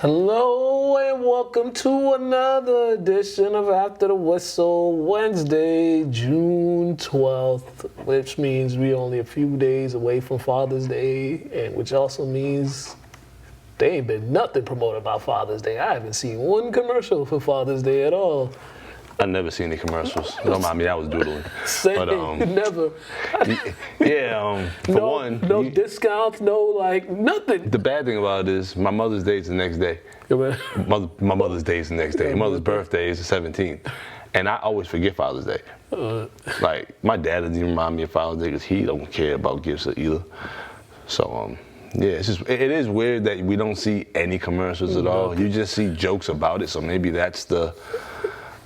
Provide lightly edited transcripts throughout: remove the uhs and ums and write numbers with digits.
Hello and welcome to another edition of After the Whistle, Wednesday, June 12th, which means we're only a few days away from Father's Day, and which also means there ain't been nothing promoted about Father's Day. I haven't seen one commercial for Father's Day at all. I never seen any commercials. Don't mind me, I was doodling. Same, But, never. No discounts, no nothing. The bad thing about it is my Mother's Day is the next day. My Mother's Day is the next day. My mother's birthday is the 17th. And I always forget Father's Day. My dad doesn't even remind me of Father's Day because he don't care about gifts either. So, it is weird that we don't see any commercials at all. You just see jokes about it, so maybe that's the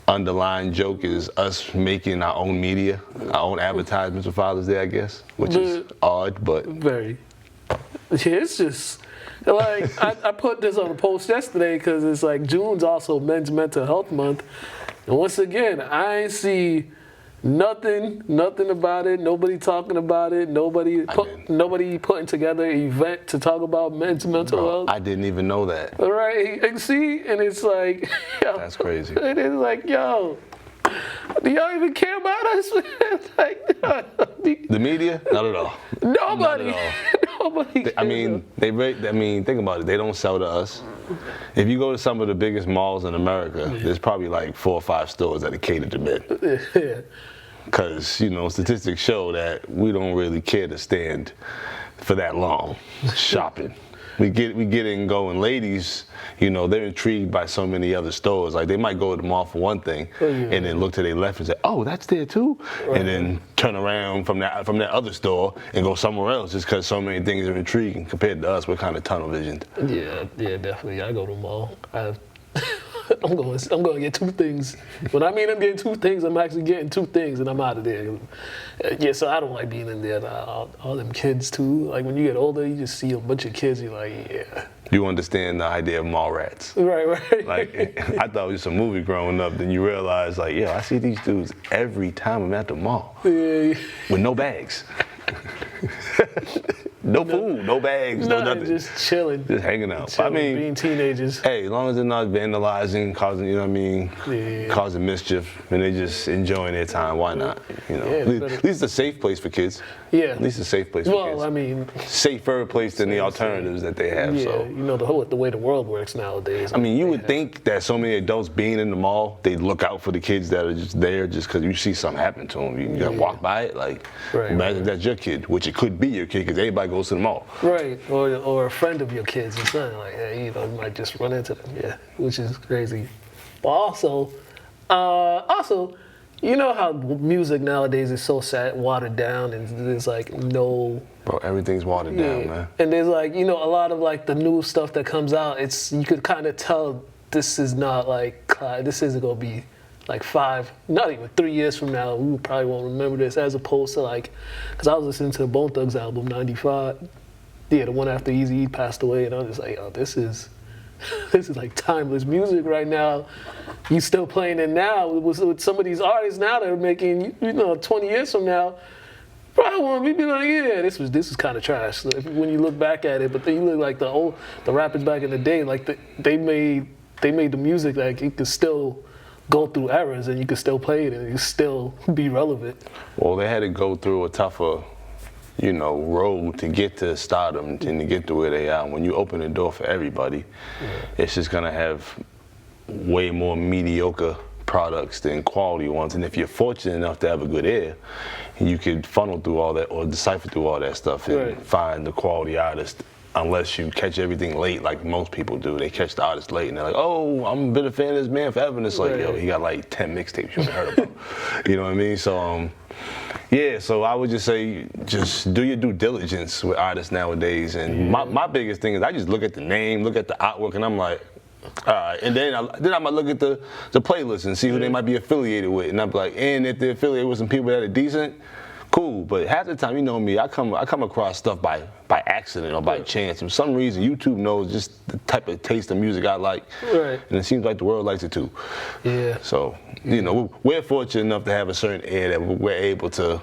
underlying joke is us making our own media, our own advertisements for Father's Day, I guess, which is odd, but... Very. Yeah, it's just, I put this on a post yesterday because it's June's also Men's Mental Health Month. And once again, I ain't see nothing about it, nobody talking about it, nobody putting together an event to talk about men's mental health. I didn't even know that. Right, and see, and it's yo, that's crazy. It is yo, do y'all even care about us? The media? Not at all. Nobody. Not at all. Nobody cares. Think about it. They don't sell to us. If you go to some of the biggest malls in America, there's probably 4 or 5 stores that are catered to men. Yeah. Because, statistics show that we don't really care to stand for that long shopping. We get in going. Ladies, they're intrigued by so many other stores. They might go to the mall for one thing and then look to their left and say, oh, that's there too? Right. And then turn around from that other store and go somewhere else just because so many things are intriguing. Compared to us, we're kind of tunnel visioned. Yeah, definitely. I go to the mall. I'm going to get 2 things. When I mean I'm getting 2 things, I'm actually getting 2 things and I'm out of there. Yeah, so I don't like being in there. All them kids too. When you get older, you just see a bunch of kids, you're yeah. You understand the idea of mall rats. Right. I thought it was a movie growing up, then you realize I see these dudes every time I'm at the mall. Yeah. With no bags. No food, no bags, no nothing. Just chilling. Just hanging out. Being teenagers. Hey, as long as they're not vandalizing, causing, causing mischief, and they're just enjoying their time, why not? At least it's a safe place for kids. Yeah. At least a safe place for kids. Safer place than the alternatives that they have. Yeah, so. the way the world works nowadays. You would think that so many adults being in the mall, they'd look out for the kids that are just there just because you see something happen to them. You gotta walk by it. Imagine if that's your kid, which it could be your kid because everybody goes to the mall. Right, or a friend of your kids or something like that. You might just run into them, which is crazy. But also, you know how music nowadays is so watered down and there's no... Bro, everything's watered down, man. And there's a lot of the new stuff that comes out, you could kind of tell this is not this isn't going to be 5, not even 3 years from now, we probably won't remember this, as opposed to because I was listening to the Bone Thugs album, 95. Yeah, the one after Eazy-E passed away, and I was just oh, this is timeless music right now. You still playing it now with some of these artists now that are making, 20 years from now, probably won't be this is kind of trash when you look back at it. But then you look the rappers back in the day, they made the music you could still go through eras and you could still play it and it could still be relevant. Well, they had to go through a tougher road to get to stardom and to get to where they are. When you open the door for everybody, it's just gonna have way more mediocre products than quality ones. And if you're fortunate enough to have a good ear, you could funnel through all that or decipher through all that stuff and find the quality artist. Unless you catch everything late like most people do. They catch the artist late and they're oh, I'm been a fan of this man forever. And it's yo, he got 10 mixtapes you haven't heard about. You know what I mean? So, so I would just say, just do your due diligence with artists nowadays. And my biggest thing is I just look at the name, look at the artwork, and I'm like, all right. And then I might look at the playlist and see who they might be affiliated with. And I'm like, and if they're affiliated with some people that are decent, cool. But half the time, me, I come across stuff by accident or by chance. For some reason, YouTube knows just the type of taste of music I like. Right. And it seems like the world likes it too. Yeah. So, we're fortunate enough to have a certain ear that we're able to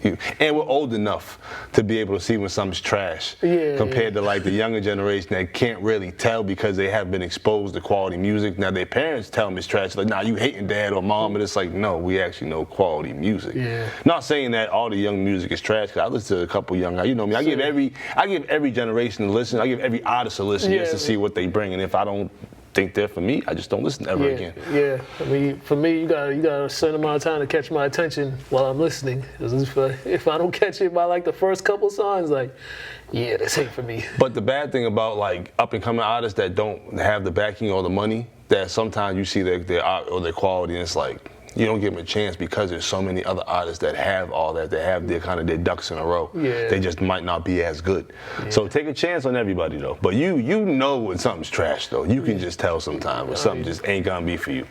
and we're old enough to be able to see when something's trash compared to like the younger generation that can't really tell because they haven't been exposed to quality music. Now their parents tell them it's trash, like, nah, you hating dad or mom, but it's like, no, we actually know quality music. Not saying that all the young music is trash, because I listen to a couple young guys. You know me, I give every generation a listen. I give every artist a listen just to see what they bring, and if I don't think they're for me, I just don't listen ever again. Yeah, I mean, for me, you got a certain amount of time to catch my attention while I'm listening. If I don't catch it by like the first couple songs, like, yeah, this ain't for me. But the bad thing about like up and coming artists that don't have the backing or the money, that sometimes you see their art or their quality, and it's like you don't give them a chance because there's so many other artists that have all that. They have their kind of their ducks in a row. They just might not be as good. So take a chance on everybody though. But you know when something's trash though. You can just tell sometimes when something just ain't gonna be for you.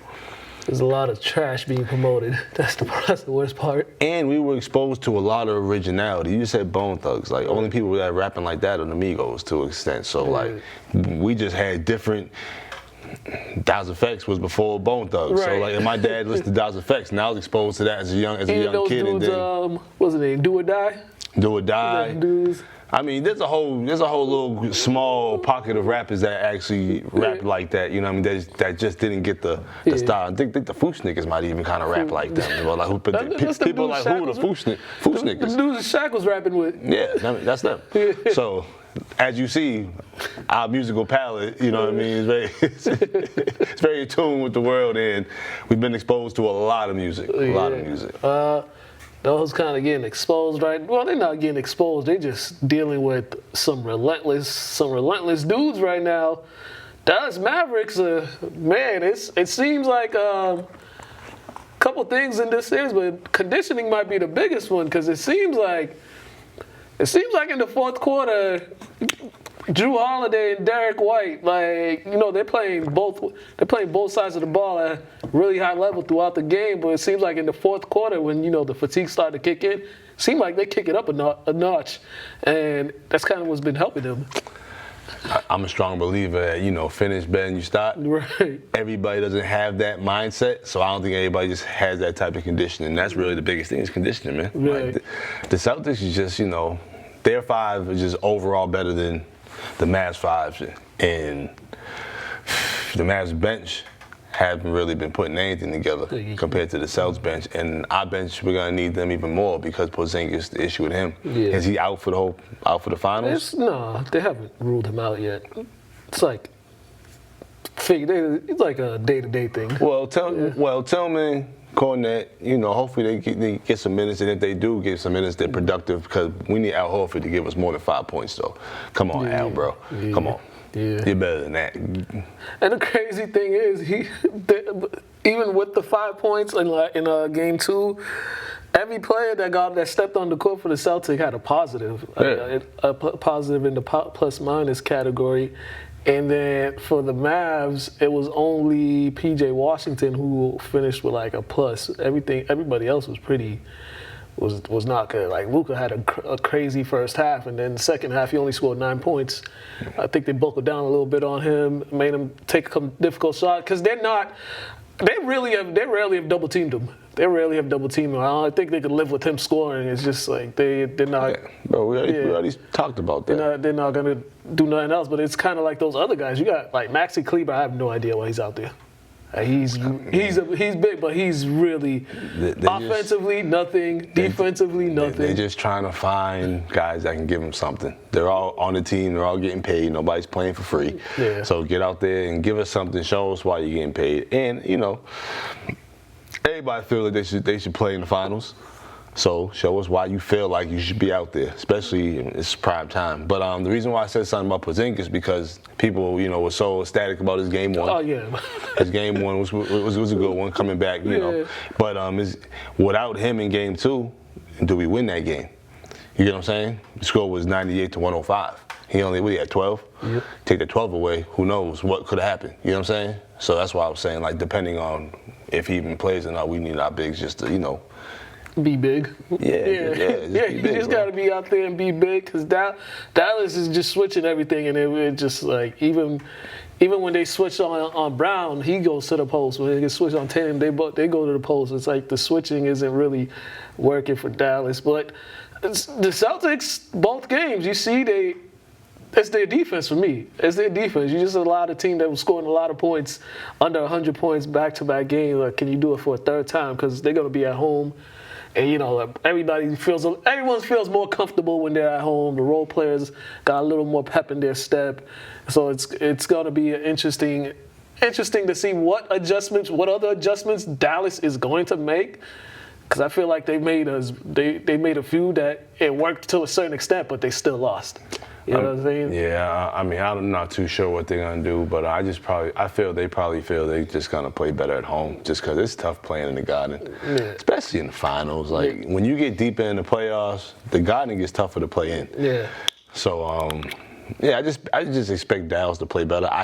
There's a lot of trash being promoted. That's the worst part. And we were exposed to a lot of originality. You said Bone Thugs. Like only people that are rapping like that are the Migos to an extent. So like we just had different. Das EFX was before Bone Thugs, so like, and my dad listened to Das EFX, and I was exposed to that as a young kid. Dudes, and then, what's the name? Do or Die. Do or Die. I mean, there's a whole little small pocket of rappers that actually rap like that. You know what I mean? That just didn't get the style. I think the Foosh niggas might even kind of rap like them. Well, like, people like who the Foosh niggas? The dudes Shaq was rapping with. Yeah, that's them. So. As you see, our musical palette, you know what I mean, it's very in tune with the world, and we've been exposed to a lot of music, Those kind of getting exposed, right? Well, they're not getting exposed. They're just dealing with some relentless dudes right now. Dallas Mavericks, man, it seems like a couple things in this series, but conditioning might be the biggest one because it seems like in the fourth quarter, Drew Holiday and Derek White, like, you know, they're playing both sides of the ball at really high level throughout the game, but it seems like in the fourth quarter when, you know, the fatigue started to kick in, it seemed like they kick it up a notch, and that's kind of what's been helping them. I'm a strong believer that, you know, finish better than you start. Right. Everybody doesn't have that mindset, so I don't think everybody just has that type of conditioning. That's really the biggest thing is conditioning, man. Right. Like, the Celtics is just, you know, their five is just overall better than the Mavs fives, and the Mavs bench haven't really been putting anything together compared to the Celtics bench. And our bench, we're gonna need them even more because Porzingis, the issue with him. Is he out for the finals? No, they haven't ruled him out yet. It's like it's like a day-to-day thing. Well, Tillman, Cornette, you know, hopefully they get some minutes, and if they do get some minutes, they're productive because we need Al Horford to give us more than 5 points, though. Come on, Al, bro. Come on. You're better than that. And the crazy thing is, even with the 5 points in game 2, every player that stepped on the court for the Celtics had a positive, a positive in the plus-minus category. And then for the Mavs, it was only P.J. Washington who finished with like a plus. Everybody else was not good. Like Luka had a crazy first half, and then the second half he only scored 9 points. I think they buckled down a little bit on him, made him take a difficult shot because they rarely have double teamed him. They rarely have double teamed him. I don't think they could live with him scoring. It's just like they're not. Yeah. Bro, we already talked about that. They're not gonna do nothing else. But it's kind of like those other guys. You got like Maxi Kleber. I have no idea why he's out there. He's big, but he's really offensively nothing, defensively nothing. They're just trying to find guys that can give them something. They're all on the team. They're all getting paid. Nobody's playing for free. Yeah. So get out there and give us something. Show us why you're getting paid. And you know, everybody feels like they should play in the finals. So show us why you feel like you should be out there, especially in this prime time. But the reason why I said something about Porzingis is because people, you know, were so ecstatic about his game one. Oh yeah. His game one was a good one coming back, you know. But without him in game 2, do we win that game? You get what I'm saying? The score was 98-105. He had 12. Yep. Take the 12 away, who knows what could have happened? You know what I'm saying? So that's why I was saying, like, depending on if he even plays or not, we need our bigs just to, you know. Be big. You just got to be out there and be big because Dallas is just switching everything, and it just like even even when they switch on Brown, he goes to the post. When they get switched on Tatum, they go to the post. It's like the switching isn't really working for Dallas. But the Celtics, both games, you see it's their defense for me. It's their defense. You just allowed a team that was scoring a lot of points, under 100 points back-to-back games. Like, can you do it for a third time? Because they're going to be at home. And, you know, everyone feels more comfortable when they're at home. The role players got a little more pep in their step. So it's going to be interesting to see what other adjustments Dallas is going to make. Because I feel like they made a few that it worked to a certain extent, but they still lost. You know what I'm saying? Yeah, I mean, I'm not too sure what they're gonna do, but I feel they just gonna play better at home, just because it's tough playing in the Garden, especially in the finals. Like when you get deeper in the playoffs, the Garden gets tougher to play in. Yeah. So I just expect Dallas to play better. I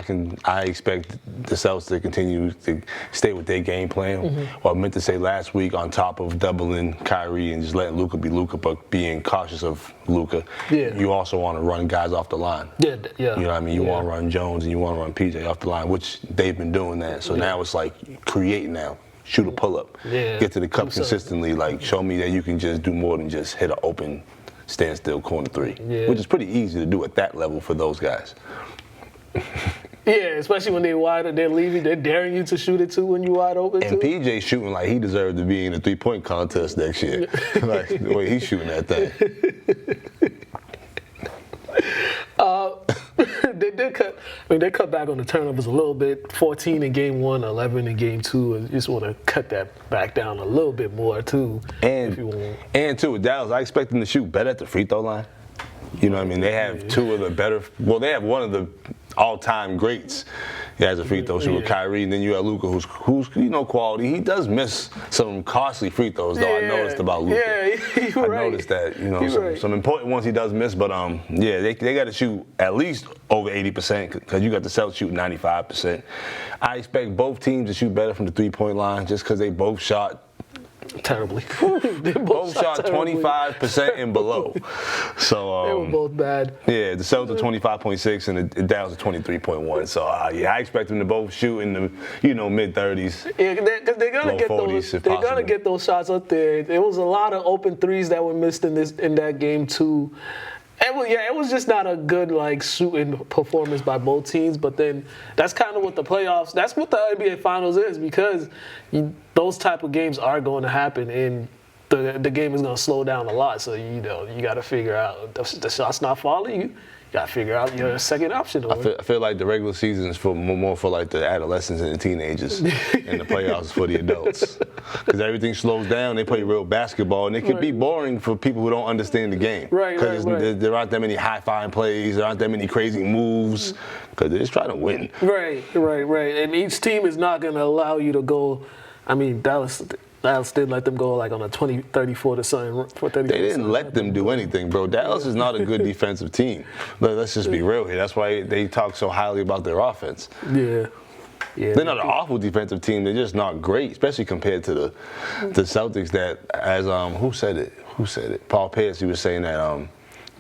expect the Celtics to continue to stay with their game plan. Mm-hmm. Or I meant to say last week, on top of doubling Kyrie and just letting Luka be Luka, but being cautious of Luka. Yeah. You also want to run guys off the line. Yeah. You know what I mean? You want to run Jones and you want to run PJ off the line, which they've been doing that. So now it's like create now. Shoot a pull-up. Yeah. Get to the cup consistently. Like show me that you can just do more than just hit an open standstill corner three, which is pretty easy to do at that level for those guys. Yeah, especially when they're wide, they're leaving, they're daring you to shoot it too when you're wide open. And PJ shooting like he deserved to be in a 3-point contest next year. Like the way he's shooting that thing. They cut back on the turnovers a little bit. 14 in game 1, 11 in game 2. And you just want to cut that back down a little bit more too. And too, with Dallas, I expect them to shoot better at the free throw line. You know what I mean? They have two of the better. Well, they have one of the all-time greats. He has a free throw shooter, Kyrie, and then you have Luka, who's quality. He does miss some costly free throws, though. I noticed about Luka. Yeah, I noticed that. Some important ones he does miss, but they got to shoot at least over 80% because you got the Celtics shooting 95%. I expect both teams to shoot better from the 3-point line just because they both shot terribly. They both shot 25% and below. So they were both bad. Yeah, the Celtics are 25.6 and the Dallas are 23.1. So I expect them to both shoot in the mid-30s. Yeah, because they're gonna get 40s, those. They're gonna get those shots up there. There was a lot of open threes that were missed in that game too. It was just not a good shooting performance by both teams. But then that's kind of what the playoffs. That's what the NBA Finals is because those type of games are going to happen and the game is going to slow down a lot. So you got to figure out the shot's not falling. You got to figure out your second option. I feel like the regular season is more for like the adolescents and the teenagers, and the playoffs for the adults. Because everything slows down, they play real basketball, and it can be boring for people who don't understand the game. Right. Because there aren't that many high-flying plays, there aren't that many crazy moves, because they're just trying to win. Right. And each team is not going to allow you to go. I mean, Dallas did let them go on a 20-34 to something. They didn't let them do anything, bro. Dallas is not a good defensive team. Let's just be real here. That's why they talk so highly about their offense. Yeah. They're not an awful defensive team. They're just not great, especially compared to the Celtics. That as who said it? Paul Pierce. He was saying that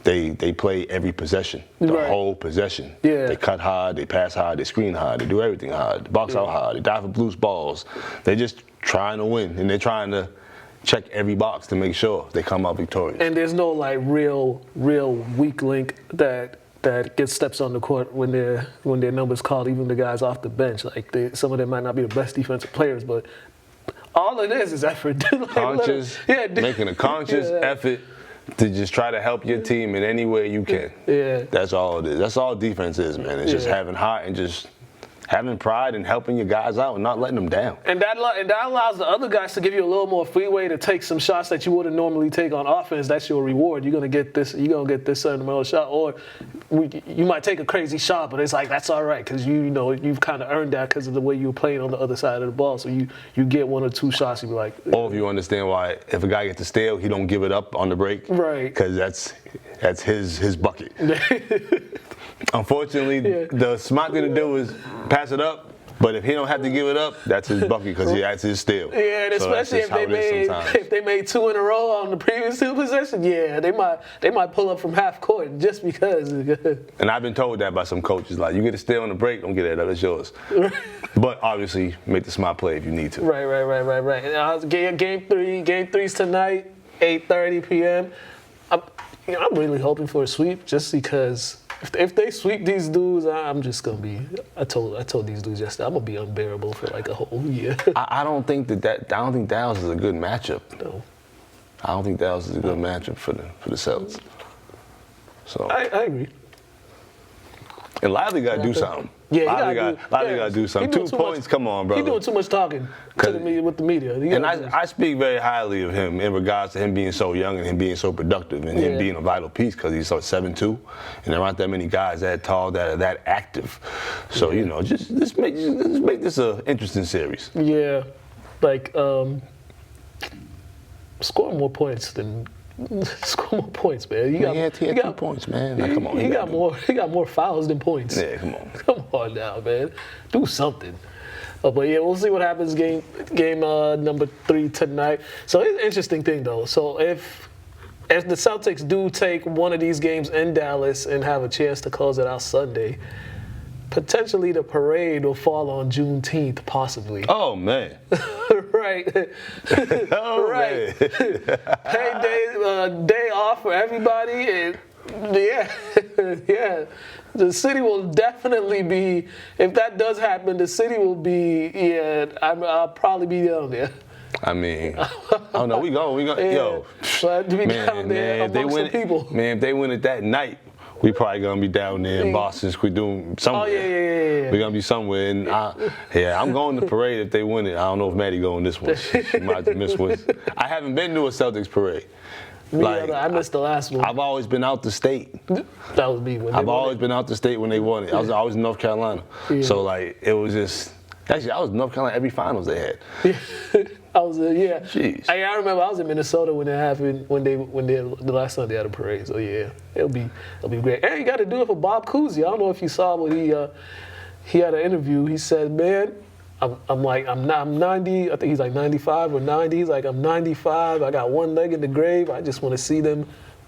they play every possession, the whole possession. Yeah. They cut hard, they pass hard, they screen hard, they do everything hard. They box out hard, they dive for loose balls. They just trying to win, and they're trying to check every box to make sure they come out victorious. And there's no real weak link that gets steps on the court when their number's called. Even the guys off the bench, some of them might not be the best defensive players, but all it is effort. Making a conscious effort to just try to help your team in any way you can. Yeah, that's all it is. That's all defense is, man. It's just having heart and just having pride and helping your guys out and not letting them down. And that allows the other guys to give you a little more freeway to take some shots that you wouldn't normally take on offense. That's your reward. You're gonna get this certain amount of shot, or you might take a crazy shot, but it's that's all right because you've kind of earned that because of the way you were playing on the other side of the ball. So you get 1 or 2 shots, you be like. Or if you understand why, if a guy gets a steal, he don't give it up on the break, right? Because that's his bucket. Unfortunately, the smart thing to do is pass it up, But if he don't have to give it up, that's his bucket because that's his steal. Yeah, and so especially if they made 2 in a row on the previous 2 possessions, yeah, they might pull up from half court just because. And I've been told that by some coaches, like, you get a steal on the break, don't get it up, it's yours. But obviously, make the smart play if you need to. Right. Game 3's tonight, 8:30 p.m. I'm really hoping for a sweep just because if they sweep these dudes, I'm just gonna be. I told these dudes yesterday I'm gonna be unbearable for like a whole year. I don't think Dallas is a good matchup. No. I don't think Dallas is a good matchup for the Celtics. So I agree. And Lively got to do something. Yeah, Lively got to do something. 2 points, come on, brother. He's doing too much talking with the media. And I speak very highly of him in regards to him being so young and him being so productive and him being a vital piece because he's so 7'2", and there aren't that many guys that tall that are that active. So just make this an interesting series. Yeah, like score more points, man. He had 2 points, man. Like, come on. He got more fouls than points. Yeah, come on. Come on now, man. Do something. But yeah, we'll see what happens game number 3 tonight. So it's an interesting thing though. So if the Celtics do take one of these games in Dallas and have a chance to close it out Sunday, potentially the parade will fall on Juneteenth, possibly. Oh man. Right. Right. Day off for everybody, and yeah. The city will definitely be. If that does happen, the city will be. Yeah, I'll probably be down there. I mean, oh no, we go. Yeah. Yo, to be down there amongst the people. Man, if they win it that night, we probably gonna be down there in Boston. We doing somewhere. Oh yeah. We're gonna be somewhere, and I'm going to the parade if they win it. I don't know if Maddie going this one. She might have missed one. I haven't been to a Celtics parade. I missed the last one. I've always been out the state. That was me when I've always been out the state when they won it. I was always in North Carolina. Yeah. So like it was just. Actually, I was in North Carolina every finals they had. I was Jeez. I remember I was in Minnesota when it happened the last time they had a parade. So yeah, it'll be great. And you got to do it for Bob Cousy. I don't know if you saw what he had an interview. He said, "Man, I'm 90. I think he's like 95 or 90. He's like, I'm 95. I got one leg in the grave. I just want to see them.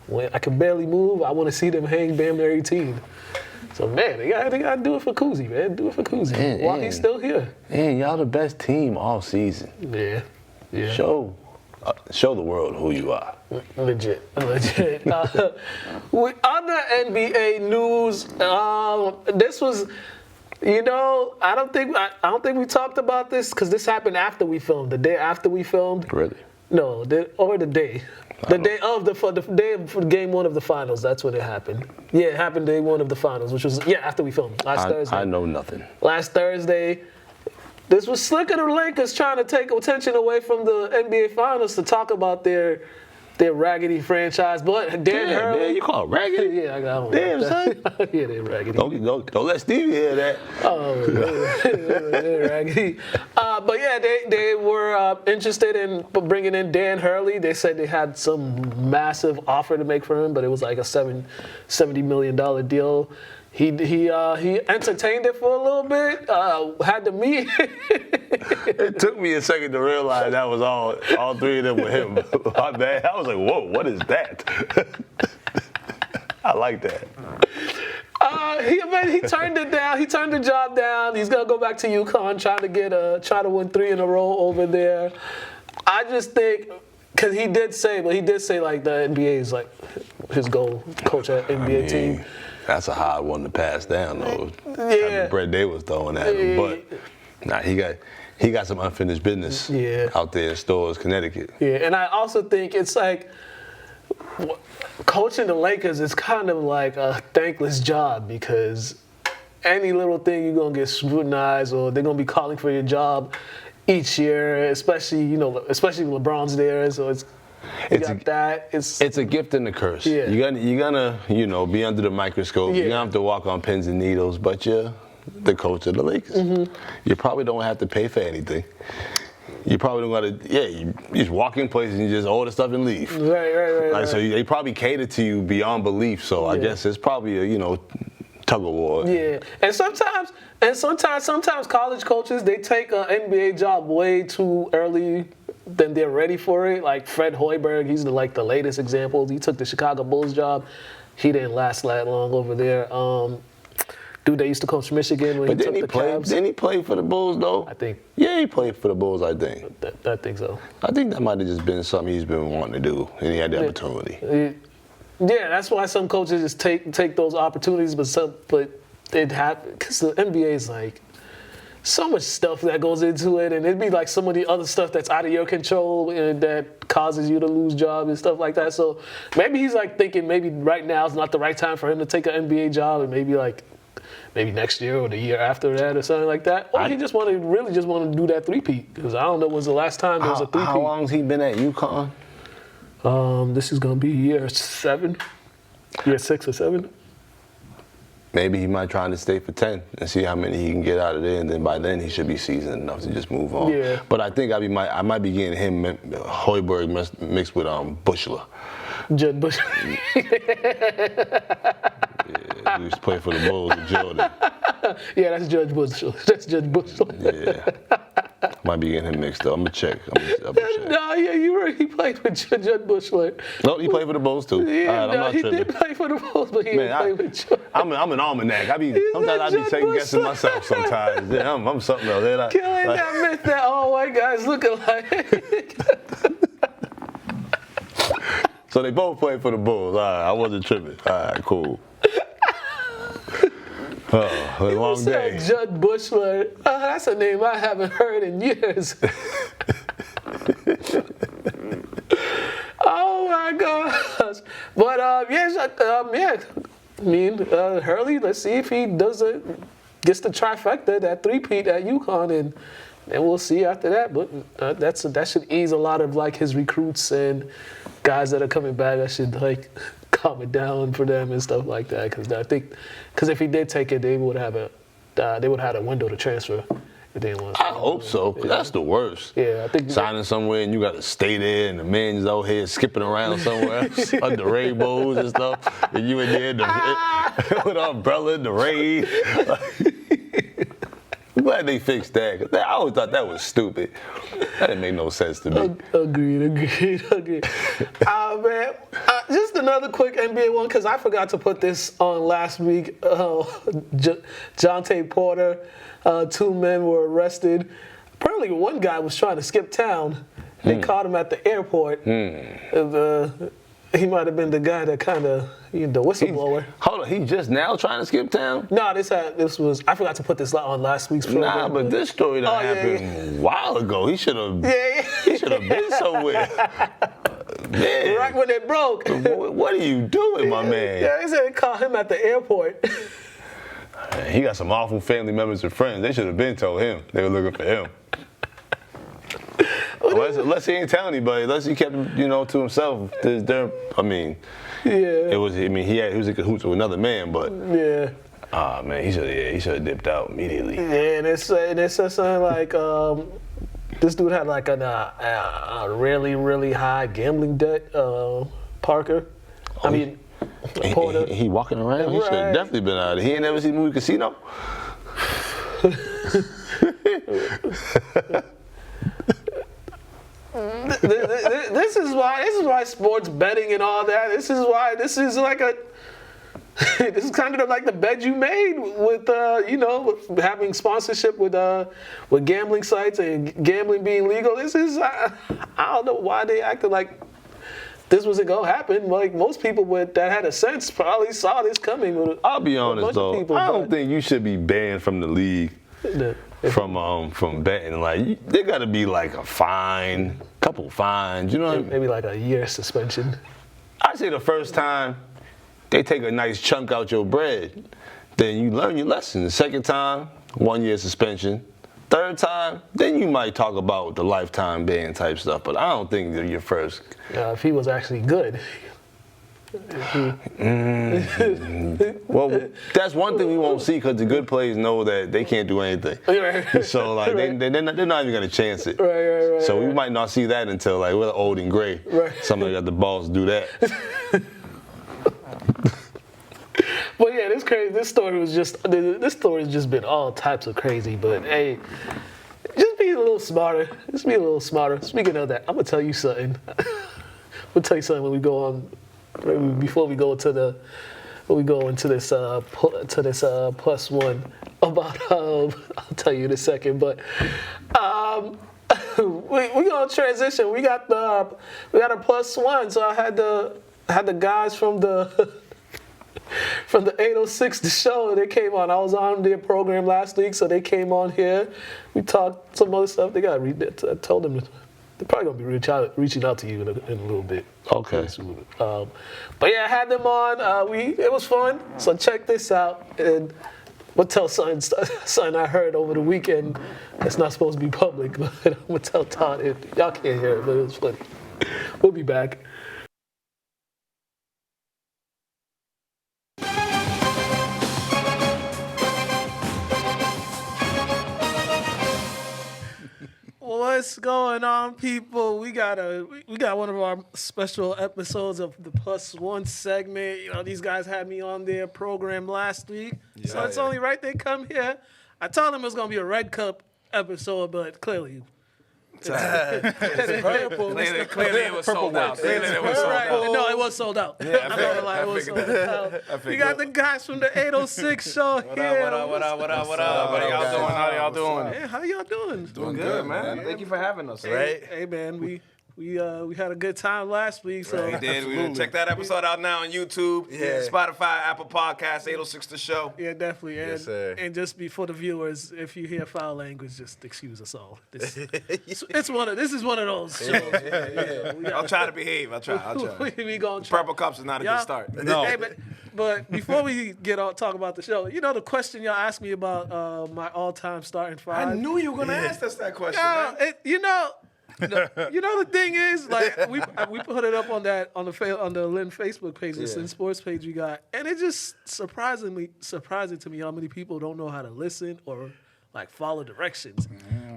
When I can barely move, I want to see them hang damn near 18." So, man, they got to do it for Cousy, man. Do it for Cousy while he's still here. Man, y'all the best team all season. Yeah. Show the world who you are. Legit. With other NBA news, this was, I don't think we talked about this because this happened after we filmed. The day after we filmed. Really? No, the day. The day of game 1 of the finals, that's when it happened. Yeah, it happened day 1 of the finals, which was, after we filmed, last Thursday. I know nothing. Last Thursday, this was slick of the Lakers trying to take attention away from the NBA finals to talk about their raggedy franchise. But Dan Hurley. Man, you call it raggedy? Yeah, I got one. Damn, son. Yeah, they're raggedy. Don't let Stevie hear that. Oh, they're raggedy. But yeah, they were interested in bringing in Dan Hurley. They said they had some massive offer to make for him, but it was like a $70 million deal. He entertained it for a little bit. Had to meet. It took me a second to realize that was all 3 of them with him. My bad. I was like, whoa, what is that? I like that. He turned it down. He turned the job down. He's gonna go back to UConn, try to win 3 in a row over there. I just think. Because he did say like the NBA is like his goal, coach at NBA team. That's a hard one to pass down though. Yeah. Brett Day was throwing at him, but he got some unfinished business out there in Stores, Connecticut. Yeah, and I also think it's like coaching the Lakers is kind of like a thankless job because any little thing you're gonna get scrutinized or they're gonna be calling for your job each year, especially LeBron's there, so it's a gift and a curse. Yeah. You're gonna be under the microscope. You're gonna have to walk on pins and needles, but you're the coach of the Lakers. Mm-hmm. You probably don't have to pay for anything. You probably don't gotta. You just walk in places and you just order stuff and leave. Right. So they probably cater to you beyond belief. So I guess it's probably tug of war. Yeah, and sometimes college coaches, they take an NBA job way too early than they're ready for it. Like Fred Hoiberg, he's the latest example. He took the Chicago Bulls job. He didn't last that long over there. Dude, they used to coach Michigan when he took the Cavs. Didn't he play for the Bulls, though? I think. Yeah, he played for the Bulls, I think. I think so. I think that might have just been something he's been wanting to do, and he had the opportunity. Yeah, that's why some coaches just take those opportunities, but it happens because the NBA is like so much stuff that goes into it, and it'd be like some of the other stuff that's out of your control and that causes you to lose jobs and stuff like that. So maybe he's like thinking maybe right now is not the right time for him to take an NBA job, and maybe next year or the year after that or something like that. Or he just want to do that three-peat, because I don't know when's the last time there was a three-peat. How long's he been at UConn? This is going to be year 6 or 7. Maybe he might try to stay for 10 and see how many he can get out of there, and then by then he should be seasoned enough to just move on. Yeah. But I think I might be getting him Hoiberg mixed with Bushler. Judd Bush. Yeah, he used to play for the Bulls with Jordan. Yeah, that's Judge Bushler. That's Judge Bushler. Yeah. Might be getting him mixed up. I'm going to check. No, yeah, you right. He played with Judge Bushler. No, he played for the Bulls, too. Yeah, he did play for the Bulls, but he didn't play with Judge. I'm an almanac. Sometimes I be second-guessing myself sometimes. Yeah, I'm something else. Killing that myth that all white guys look alike. So they both played for the Bulls. All right, I wasn't tripping. All right, cool. Oh, a long day. Judd Bushler. That's a name I haven't heard in years. Oh my gosh! But Hurley. Let's see if he gets the trifecta, that three-peat at UConn, and we'll see after that. But that should ease a lot of his recruits and guys that are coming back. That should calm it down for them and stuff like that. Because if he did take it, they would have a window to transfer. If they want. I hope so, because that's the worst. Yeah, I think signing somewhere and you got to stay there, and the man's out here skipping around somewhere else under rainbows and stuff, and you in there with an umbrella in the rain. I'm glad they fixed that, because I always thought that was stupid. That didn't make no sense to me. Agreed. Man, just another quick NBA one, because I forgot to put this on last week. Jonte Porter, 2 men were arrested. Apparently one guy was trying to skip town. They caught him at the airport. He might have been the guy that the whistleblower. Hold on, he just now trying to skip town? No, this was. I forgot to put this on last week's program. Nah, but this story happened a while ago. He should have. He should have been somewhere. Man. Right when it broke. What are you doing, my man? Yeah, they said they caught him at the airport. Man, he got some awful family members and friends. They should have been told him. They were looking for him. Unless he ain't telling anybody, unless he kept to himself. He was in cahoots with another man, but yeah. Man, he should have dipped out immediately. Yeah, and it said something like this dude had a really, really high gambling debt. Parker, Porter. He walking around. He should have definitely been out. He ain't never seen the movie Casino. This is why sports betting and all that. This is kind of like the bet you made with with having sponsorship with gambling sites and gambling being legal. This is I don't know why they acted like this wasn't gonna happen. Like most people that had a sense probably saw this coming. I'll be honest though, I don't think you should be banned from the league. From betting, there got to be a fine, couple fines, maybe a year suspension. I say the first time they take a nice chunk out your bread, then you learn your lesson. The second time, 1 year suspension. Third time, then you might talk about the lifetime ban type stuff. But I don't think they're your first. If he was actually good. Well, that's one thing we won't see, because the good players know that they can't do anything. So they're not even gonna chance it. Right. So we might not see that until we're old and gray. Right. Somebody got the balls to do that. But yeah, this crazy. This story has just been all types of crazy. But hey, just be a little smarter. Just be a little smarter. Speaking of that, I'm gonna tell you something. We'll tell you something when we go on. Before we go into this plus one about. I'll tell you in a second, but we're gonna transition. We got a plus one. So I had the guys from the 806 The Show. They came on. I was on their program last week, so they came on here. We talked some other stuff. They got to read it. I told them they're probably gonna be reaching out to you in a little bit. Okay. But yeah, I had them on. It was fun. So check this out. And we'll tell something I heard over the weekend that's not supposed to be public. But I'm gonna tell Todd. Y'all can't hear it, but it was funny. We'll be back. What's going on, people? We got one of our special episodes of the Plus One segment. You know, these guys had me on their program last week, so it's only right they come here. I told them it was gonna be a Red Cup episode, but clearly. Clearly it was sold out. No, it was sold out. Yeah, I'm not gonna lie, it was sold out. We got the guys from the 806 show here. What up? How y'all doing? Hey, how y'all doing? Doing good, man. Thank you for having us. Hey, man, we had a good time last week. So We did. We check that episode out now on YouTube, Spotify, Apple Podcasts, 806 The Show. Yeah, definitely. And, Yes, sir. and just for the viewers, if you hear foul language, just excuse us all. This is one of those shows. I'll try to behave. I'll try. We gonna try. Purple Cups is not a good start. No. Hey, but before we talk about the show, you know the question y'all asked me about my all-time starting five. I knew you were going to ask us that question, man. The thing is, like we put it up on the Lynn Facebook page, the Lynn Sports page we got, and it just surprising to me how many people don't know how to listen or like follow directions.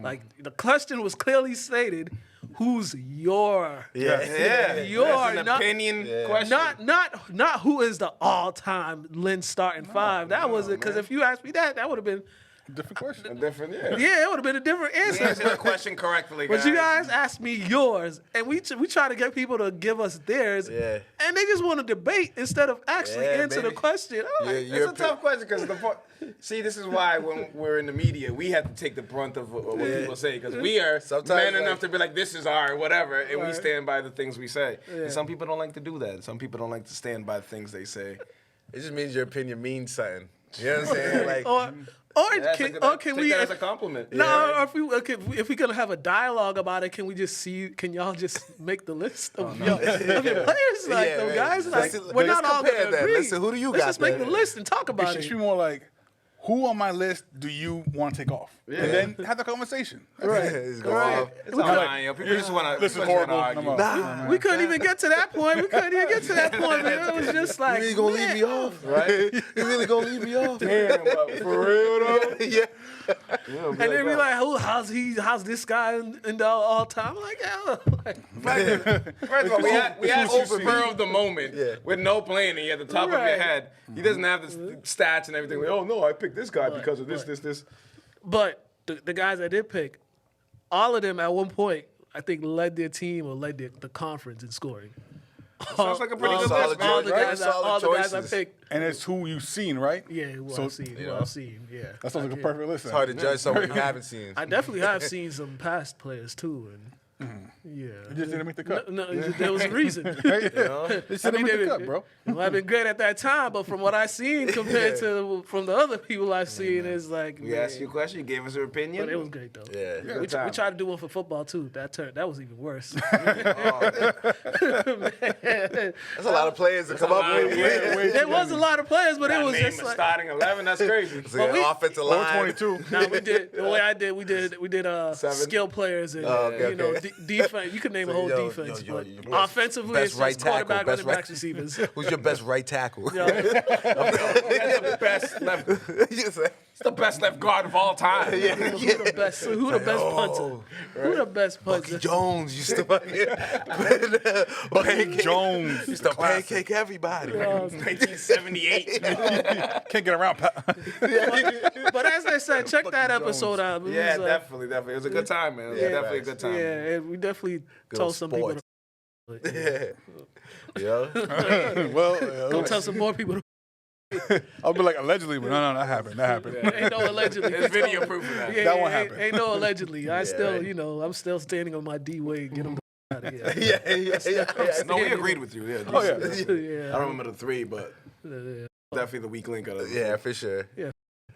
Like the question was clearly stated, who's your Opinion question. not who is the all-time Lynn starting five. That wasn't, because if you asked me that would have been Different question. yeah, it would have been a different answer. Answer the question correctly, guys. But you guys asked me yours, and we try to get people to give us theirs, and they just want to debate instead of actually answer the question. It's a tough question because see, this is why when we're in the media, we have to take the brunt of what people say because we are man enough to be like, this is our whatever, and we stand by the things we say. Yeah. And some people don't like to do that. Some people don't like to stand by the things they say. It just means your opinion means something. You know what I'm saying? Like, can we? Take that as a compliment. No, if we're gonna have a dialogue about it, can y'all just make the list of your players, like them guys? Like we're not all gonna agree. Listen, who do you got? Let's just make the list and talk about It it. should be more like, who on my list do you want to take off? Yeah. And then have the conversation. Right. It's going off. It's all right, yo. People just want to This is horrible. argue. We couldn't even get to that point. Man. It was just like, You really gonna leave me off, right? You really gonna leave me off? Damn, for real though. Yeah. And then be like, how's this guy in the all time? Like, First of all, we had spur of the moment with no planning at the top of your head. He doesn't have the stats and everything. Like, oh no, I picked this guy because of this. But the guys I did pick, all of them at one point, I think led their team or led the conference in scoring. Sounds like a pretty good solid list, man. All the guys I choices. picked. And it's who you've seen, right? Yeah, I've seen. Yeah. That sounds like a perfect list. It's hard to judge someone you haven't seen. I definitely have seen some past players too, and You just didn't make the cut. No, there was a reason. They didn't make the cut, bro. Well, I've been great at that time, but from what I've seen compared to from the other people I've seen, is like We asked you a question, you gave us your opinion. But it was great though. Yeah. We tried to do one for football too. That was even worse. That's a lot of players to come up with. There was a lot of players, but it was just like starting 11. That's crazy. It's like an offensive line. 22. no, we did the way I did. We did skill players and defense. You could name a whole defense, but offensively, best it's just right tackle, quarterback, best running right- back, receivers. Who's your best right tackle? That's the best left. It's the best left guard of all time. Who the best? Who the best punter? Who the best punter? Bucky Jones used to Jones. used to pancake everybody. 1978. Can't get around. But as they said, check that episode out. It Yeah, was, definitely. It was a good time, man. It was definitely a good time. Yeah, and we definitely told some people. Yeah. Well, Don't tell some more people. I'll be like, allegedly, but no, that happened. Ain't no allegedly. There's video proof of that. Yeah, That won't ain't, happen. ain't no allegedly. I still, right. you know, I'm still standing on my D way. Get them out of here. Yeah. No, we agreed with you. Yeah. Oh, yeah. I don't remember the 3, but definitely the weak link of it. Yeah, for sure.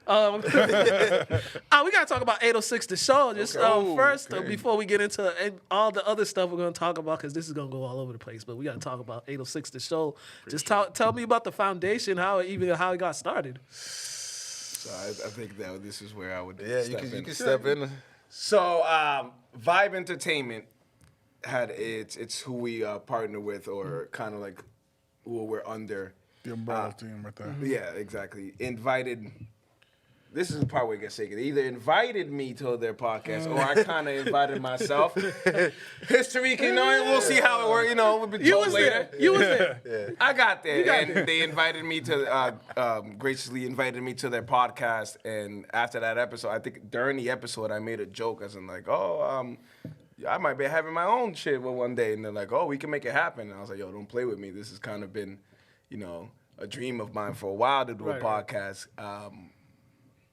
We gotta talk about 806 The Show. Just first, before we get into all the other stuff we're gonna talk about, because this is gonna go all over the place. But we gotta talk about 806 The Show. Just tell me about the foundation, how it got started. So I think that this is where I would Yeah, step you in. can step in. So Vibe Entertainment had it's who we partner with, or kind of like who we're under. The umbrella team right there. Yeah, exactly. This is the part where it gets shaken. They either invited me to their podcast, or I kind of invited myself. History, we'll see how it works. We'll be told later. You was there. I got there, they invited me to, graciously invited me to their podcast. And after that episode, I think during the episode, I made a joke as in like, I might be having my own shit one day. And they're like, we can make it happen. And I was like, don't play with me. This has kind of been, a dream of mine for a while to do a podcast.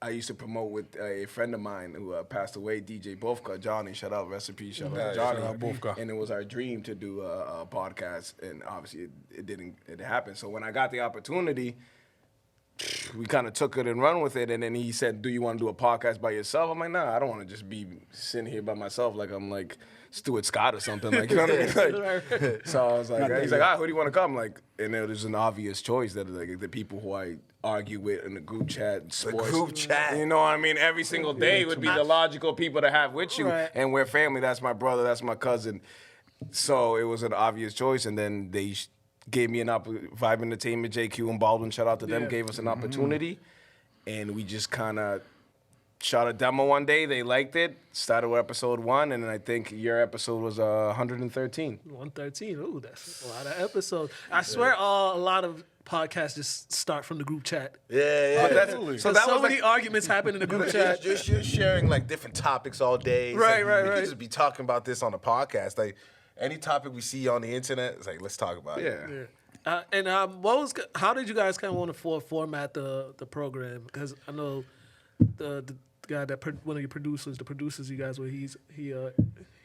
I used to promote with a friend of mine who passed away, DJ Bofka, Johnny. Shout out, rest in peace, shout out to Johnny. Shout out Bofka. And it was our dream to do a podcast, and obviously it didn't happen. So when I got the opportunity, we kind of took it and run with it. And then he said, "Do you want to do a podcast by yourself?" I'm like, "Nah, I don't want to just be sitting here by myself like I'm like Stuart Scott or something." Like, you know what I mean? Like, so I was like, he's like, who do you want to come? Like, and there was an obvious choice that like the people who I argue with in the group chat, sports. The group chat. You know what I mean? Every single day would be the logical people to have with you. Right. And we're family. That's my brother. That's my cousin. So it was an obvious choice. And then they gave me an Vibe Entertainment, JQ and Baldwin, shout out to them, gave us an opportunity. And we just kind of shot a demo one day. They liked it. Started with episode 1. And then I think your episode was 113. 113. Ooh, that's a lot of episodes. I swear a lot of podcasts just start from the group chat. Yeah. But that's, So many arguments happen in the group chat. You're sharing like different topics all day. It's Right, like, right, we right. could just be talking about this on the podcast. Like any topic we see on the internet, it's like, let's talk about it. Yeah. How did you guys kind of want to format the program? Because I know the guy that one of your producers, you guys, where he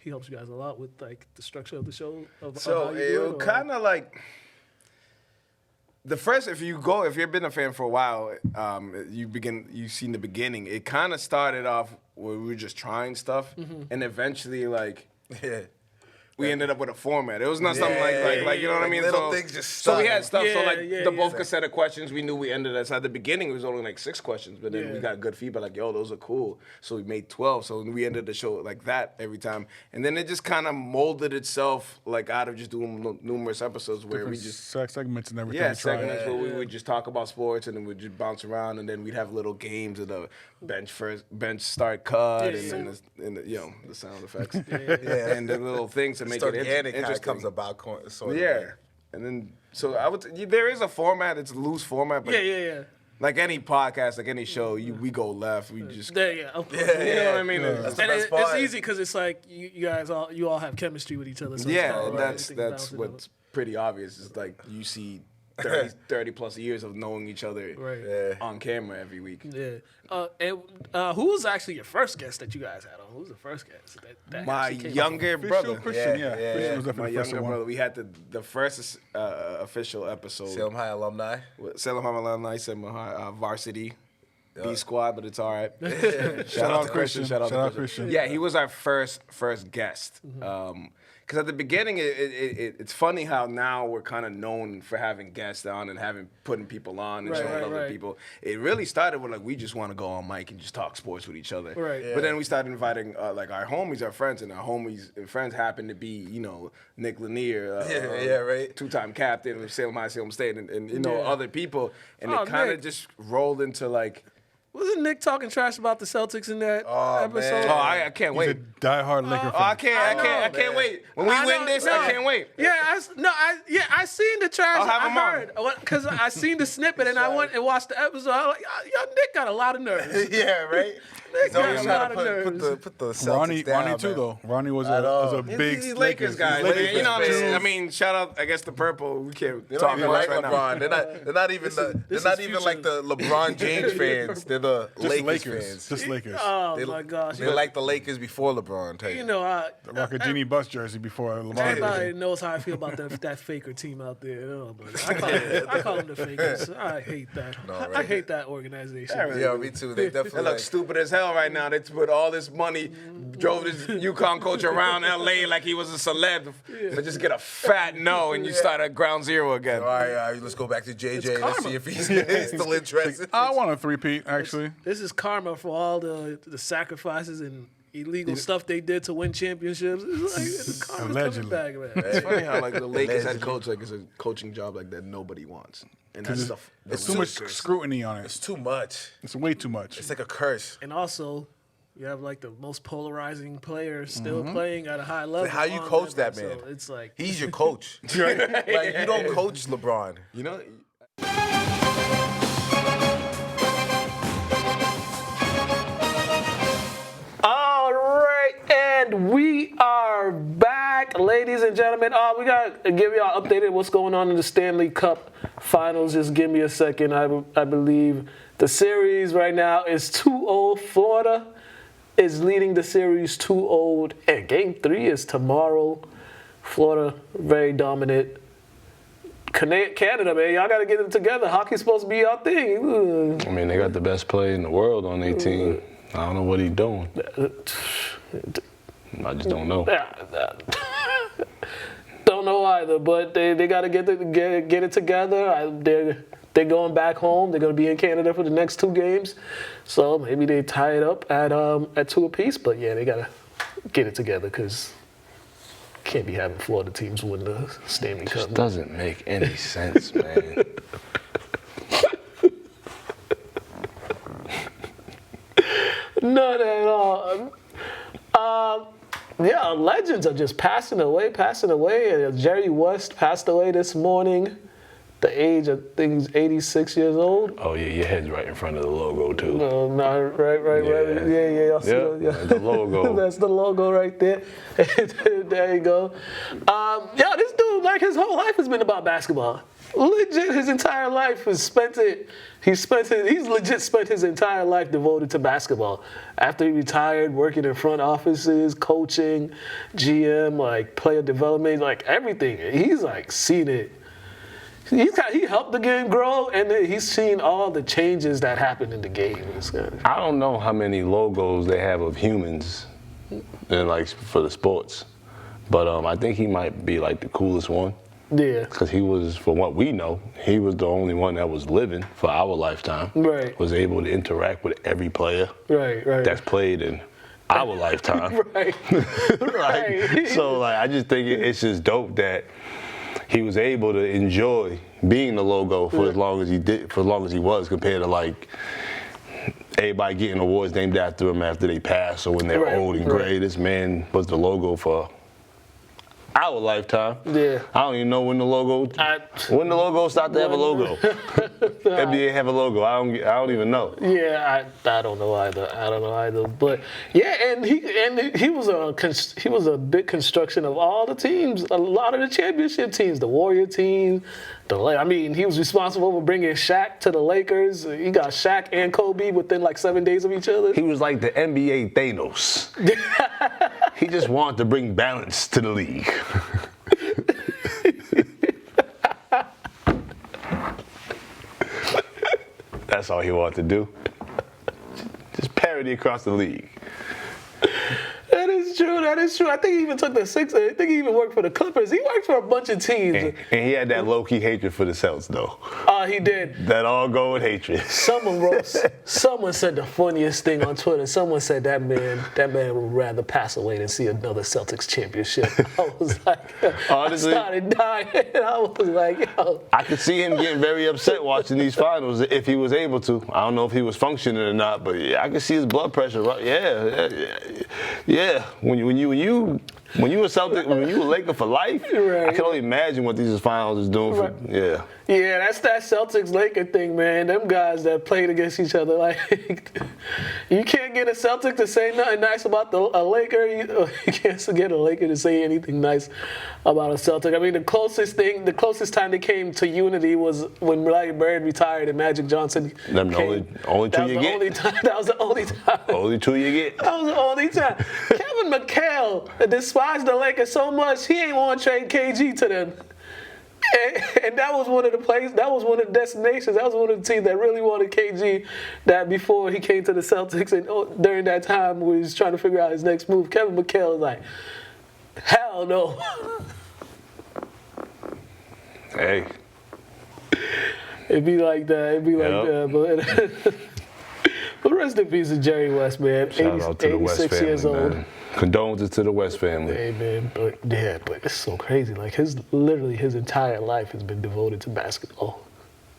helps you guys a lot with like the structure of the show. So it kind of like the first. If you've been a fan for a while, you've seen the beginning. It kind of started off where we were just trying stuff, and eventually like. We ended up with a format. It was not something like you know what I mean? Little things just so we had started. stuff. The Bofka set of questions, we knew we ended us. At the beginning, it was only like 6 questions, but then we got good feedback like, yo, those are cool. So we made 12. So we ended the show like that every time. And then it just kind of molded itself like out of just doing numerous episodes where we just... segments and everything. Yeah, segments where we would just talk about sports and then we'd just bounce around and then we'd have little games of the bench start cut and then the sound effects and the little things to make it interesting. Comes about sort of. Yeah, and then so there is a format. It's a loose format, but like any podcast, like any show, we go left. We just of course. you know what I mean. That's the And best part. it's easy because it's like you guys all have chemistry with each other. So And that's what's pretty obvious. It's like you see 30 plus years of knowing each other on camera every week. Yeah. Who was actually your first guest that you guys had on? Who was the first guest? That My actually came younger brother. Christian, Christian was My definitely the first younger one. brother. We had the first official episode. Salem High alumni. Salem High alumni, Salem High varsity. B squad, but it's all right. Shout out Christian. Shout out Shout out Christian. Christian. Yeah, he was our first guest. Because at the beginning, it's funny how now we're kind of known for having guests on and putting people on and showing other people. It really started with like we just want to go on mic and just talk sports with each other. Right. But then we started inviting like our homies, our friends, and our homies and friends happened to be Nick Lanier, right. 2-time captain of Salem High, Salem State, and other people, and it kind of just rolled into like. Wasn't Nick talking trash about the Celtics in that episode? Oh, I can't He's wait. a diehard Laker fan. Oh, I can't wait. When we win this, I can't wait. I seen the trash. I'll have him on. heard because I seen the snippet and I went and watched the episode. I was like, yo, Nick got a lot of nerves. Yeah, right. Nick got Always a trying lot to of nerves. put the Celtics Ronnie down, too, man. though. Ronnie was I know. a big He's Lakers guy. Lakers You know what I'm fan. saying? I mean, shout out, I guess, the purple. We can't They talk don't even much like right LeBron. now. They're not even like the LeBron James fans. They're the Just Lakers fans. Just Lakers. Oh my gosh! They like the Lakers before LeBron. Tell you. You know, The Rockagini bus jersey before LeBron. everybody knows how I feel about that Faker team out there. Oh, but I call them the Fakers. I hate that. I hate that organization. Yeah, me too. They They definitely look stupid as hell right now. They put all this money, drove this UConn coach around L.A. like he was a celeb, but just get a fat no and you start at ground zero again. All right, let's go back to JJ. Let's see if he's still interested. I want a three-peat, actually. This is karma for all the sacrifices and illegal stuff they did to win championships. It's like karma's Allegedly. coming back, man. It's funny how like the Lakers head coach like is a coaching job like that nobody wants, and that stuff. It's too much scrutiny on it. It's too much. It's way too much. It's like a curse. And also, you have like the most polarizing players still playing at a high level. How you on coach level, that man? So it's like He's your coach. Like you don't coach LeBron. You know. all right, and we are back, ladies and gentlemen. We got to give y'all updated what's going on in the Stanley Cup Finals. Just give me a second. I believe the series right now is 2-0. Florida is leading the series 2-0, and Game 3 is tomorrow. Florida very dominant. Canada, man, y'all got to get it together. Hockey's supposed to be your thing. I mean, they got the best player in the world on their team. I don't know what he's doing. I just don't know. Don't know either, but they got to get it together. They're going back home. They're going to be in Canada for the next 2 games, so maybe they tie it up at 2 apiece. But yeah, they got to get it together because can't be having Florida teams win the Stanley Cup. It doesn't make any sense, man. Not at all. Yeah, legends are just passing away. Jerry West passed away this morning. The age, I think he's 86 years old. Oh, yeah, your head's right in front of the logo, too. No, right. Yeah. That's the logo. That's the logo right there. There you go. Yeah, this dude, like his whole life has been about basketball. Legit, his entire life he's legit spent his entire life devoted to basketball. After he retired, working in front offices, coaching, GM, like player development, like everything. He's like seen it. He helped the game grow, and then he's seen all the changes that happened in the game. I don't know how many logos they have of humans, and like for the sports, but I think he might be like the coolest one. Yeah. Because he was, for what we know, he was the only one that was living for our lifetime. Right. Was able to interact with every player. Right. That's played in our lifetime. Right. Right. So like, I just think it's just dope that he was able to enjoy being the logo for as long as he did, for as long as he was, compared to like everybody getting awards named after him after they pass or when they're old and gray. This man was the logo for our lifetime. Yeah. I don't even know when the logo stopped to have a logo. NBA have a logo. I don't even know. Yeah, I don't know either. But yeah, and he was a big construction of all the teams, a lot of the championship teams, the Warrior team. I mean, he was responsible for bringing Shaq to the Lakers. He got Shaq and Kobe within like 7 days of each other. He was like the NBA Thanos. He just wanted to bring balance to the league. That's all he wanted to do. Just parody across the league. That is true. I think he even took the Sixers. I think he even worked for the Clippers. He worked for a bunch of teams. And he had that low-key hatred for the Celtics, though. Oh he did. That all go with hatred. Someone said the funniest thing on Twitter. Someone said that man would rather pass away than see another Celtics championship. I was like, honestly, I started dying. I was like, yo. I could see him getting very upset watching these finals if he was able to. I don't know if he was functioning or not, but yeah, I could see his blood pressure. Yeah. When you a Celtic, when you a Laker for life, right. I can only imagine what these finals is doing for. Yeah. Yeah, that's that Celtics-Laker thing, man. Them guys that played against each other, like, you can't get a Celtic to say nothing nice about a Laker. You can't get a Laker to say anything nice about a Celtic. I mean, the closest time they came to unity was when Larry Bird retired and Magic Johnson came. Only two you get. That was the only time. Only two you get. That was the only time. Kevin McHale despised the Lakers so much, he ain't want to trade KG to them. And that was one of the places, that was one of the destinations, that was one of the teams that really wanted KG that before he came to the Celtics and during that time when he was trying to figure out his next move, Kevin McHale was like, hell no. Hey. It'd be like that, but rest in peace to Jerry West, man. Shout out to the West 86 family, years old. man. Condolences to the West family. Hey, man, but it's so crazy. Like, literally his entire life has been devoted to basketball,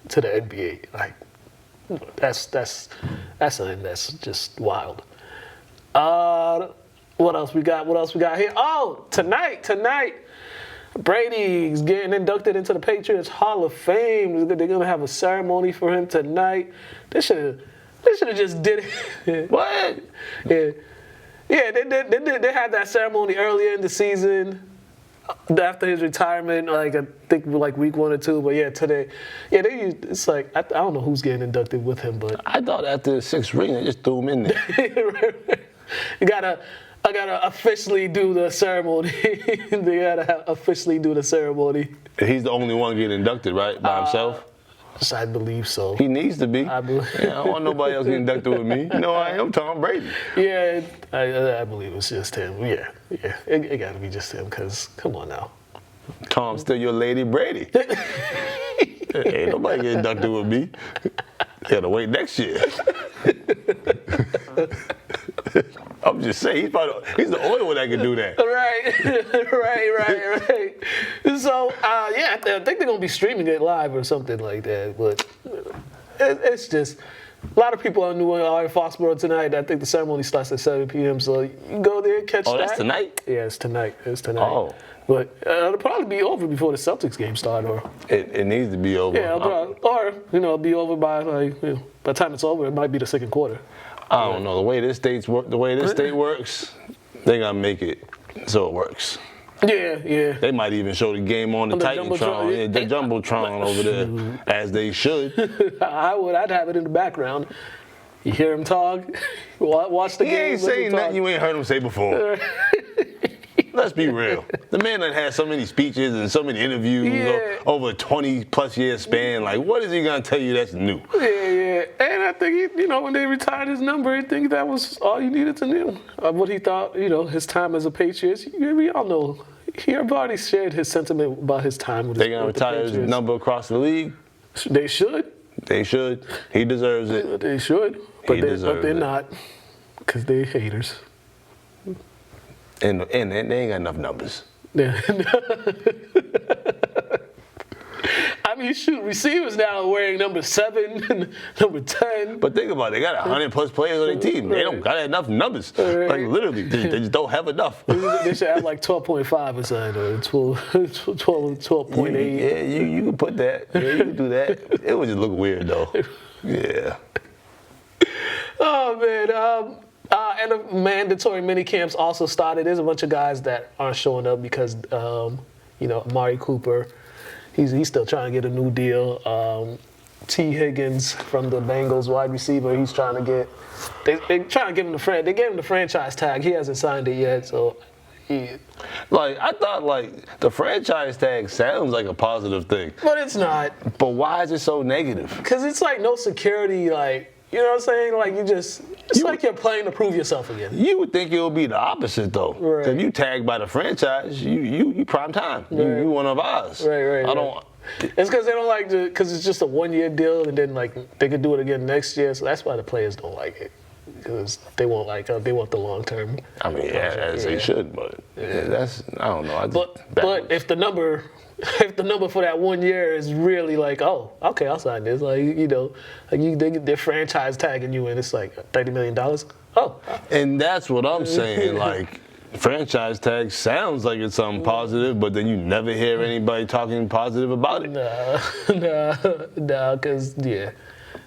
to the NBA. Like, that's something that's just wild. What else we got here? Oh, tonight, Brady's getting inducted into the Patriots Hall of Fame. They're gonna have a ceremony for him tonight. They should have just did it. What? Yeah, they had that ceremony earlier in the season after his retirement, like I think like week 1 or 2. But yeah, today, it's like I don't know who's getting inducted with him, but I thought after the 6th ring they just threw him in there. I gotta officially do the ceremony. They gotta officially do the ceremony. He's the only one getting inducted, right, by himself. I believe so. He needs to be. I believe. Yeah, I don't want nobody else getting inducted with me. You know, I am Tom Brady. Yeah, I believe it's just him. Yeah, it got to be just him. Cause come on now, Tom's still your lady Brady. Ain't nobody getting inducted with me. Gotta wait next year. I'm just saying, he's the only one that can do that. Right. So, I think they're going to be streaming it live or something like that. But it's just, a lot of people are in Foxborough tonight. I think the ceremony starts at 7 p.m. So you can go there and catch that. Oh, that's tonight? Yeah, it's tonight. Oh. But it'll probably be over before the Celtics game start. It needs to be over. Yeah, or be over by by the time it's over, it might be the second quarter. I don't know. The way this state works, they gotta make it so it works. Yeah. They might even show the game on the Titantron, the Jumbotron over there, as they should. I'd have it in the background. You hear him talk, watch the game. He ain't saying nothing you ain't heard him say before. Let's be real. The man that had so many speeches and so many interviews over a 20-plus year span. Like, what is he going to tell you that's new? Yeah. And I think, when they retired his number, I think that was all you needed to know. What he thought, his time as a Patriots. We all know. He already shared his sentiment about his time with the Patriots. They're going to retire his number across the league? They should. They should. He deserves it. They should. But they're not. Because they're haters. And they ain't got enough numbers. Yeah. I mean, receivers now are wearing number 7, number 10. But think about it. They got 100-plus players on their team. They don't got enough numbers. Like, literally, they just don't have enough. They should have like 12.5 or something, or 12.8. Yeah, you can put that. Yeah, you can do that. It would just look weird, though. Yeah. Oh, man. And the mandatory mini camps also started. There's a bunch of guys that aren't showing up because, Amari Cooper, he's still trying to get a new deal. T. Higgins from the Bengals, wide receiver, he's trying to get. They're trying to give him they gave him the franchise tag. He hasn't signed it yet, so. I thought the franchise tag sounds like a positive thing. But it's not. But why is it so negative? Because it's like no security, you know what I'm saying? Like it's like you're playing to prove yourself again. You would think it would be the opposite though. Right. If you tagged by the franchise, you prime time. Right. You one of ours. Right. It's because they don't like to, because it's just a 1-year deal, and then like they could do it again next year. So that's why the players don't like it, because they won't they want the long term. I mean, as they should, but that's I don't know. But if the number for that 1 year is really like, oh, okay, I'll sign this. Like, you know, like they're franchise tagging you, and it's like $30 million. Oh, and that's what I'm saying. Like, franchise tag sounds like it's something positive, but then you never hear anybody talking positive about it. Nah, because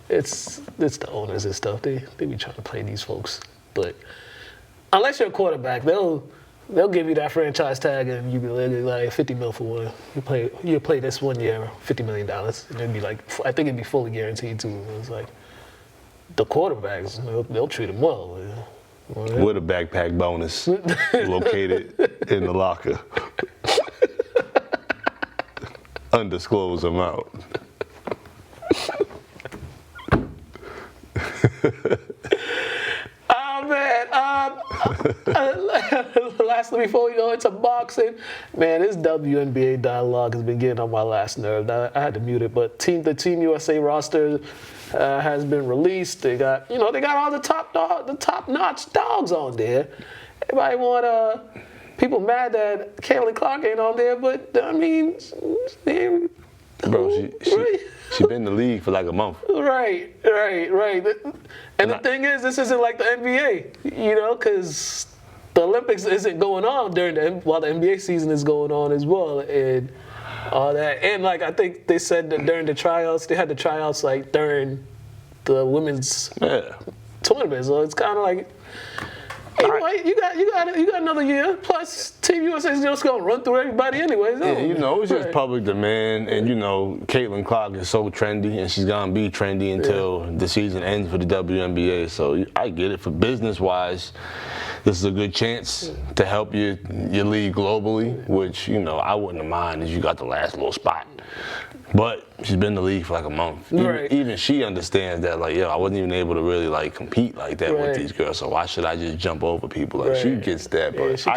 it's the owners and stuff. They be trying to play these folks, but unless you're a quarterback, they'll give you that franchise tag, and you be like $50 million for one. You play this 1 year, $50 million, and it'd be like, I think it'd be fully guaranteed too. It's like the quarterbacks, they'll treat them well. With a backpack bonus located in the locker. Undisclosed amount. Oh man! Lastly, before we go into boxing, man, this WNBA dialogue has been getting on my last nerve. I had to mute it, but the Team USA roster has been released. They got all the top-notch dogs on there. Everybody want people mad that Caitlin Clark ain't on there, but I mean, bro, she been in the league for like a month. Right. And the thing is, this isn't like the NBA, because the Olympics isn't going on while the NBA season is going on as well, and all that. And like I think they said that during the tryouts, they had the tryouts like during the women's tournament. So it's kind of like, you got another year. Plus, Team USA is just gonna run through everybody anyways. Yeah, it's just public demand, and Caitlin Clark is so trendy, and she's gonna be trendy until the season ends for the WNBA. So I get it. For business wise, this is a good chance to help your league globally, which I wouldn't have minded. You got the last little spot. But she's been in the league for like a month. Even she understands that, like, I wasn't even able to really like compete like that with these girls. So why should I just jump over people? Like she gets that, but she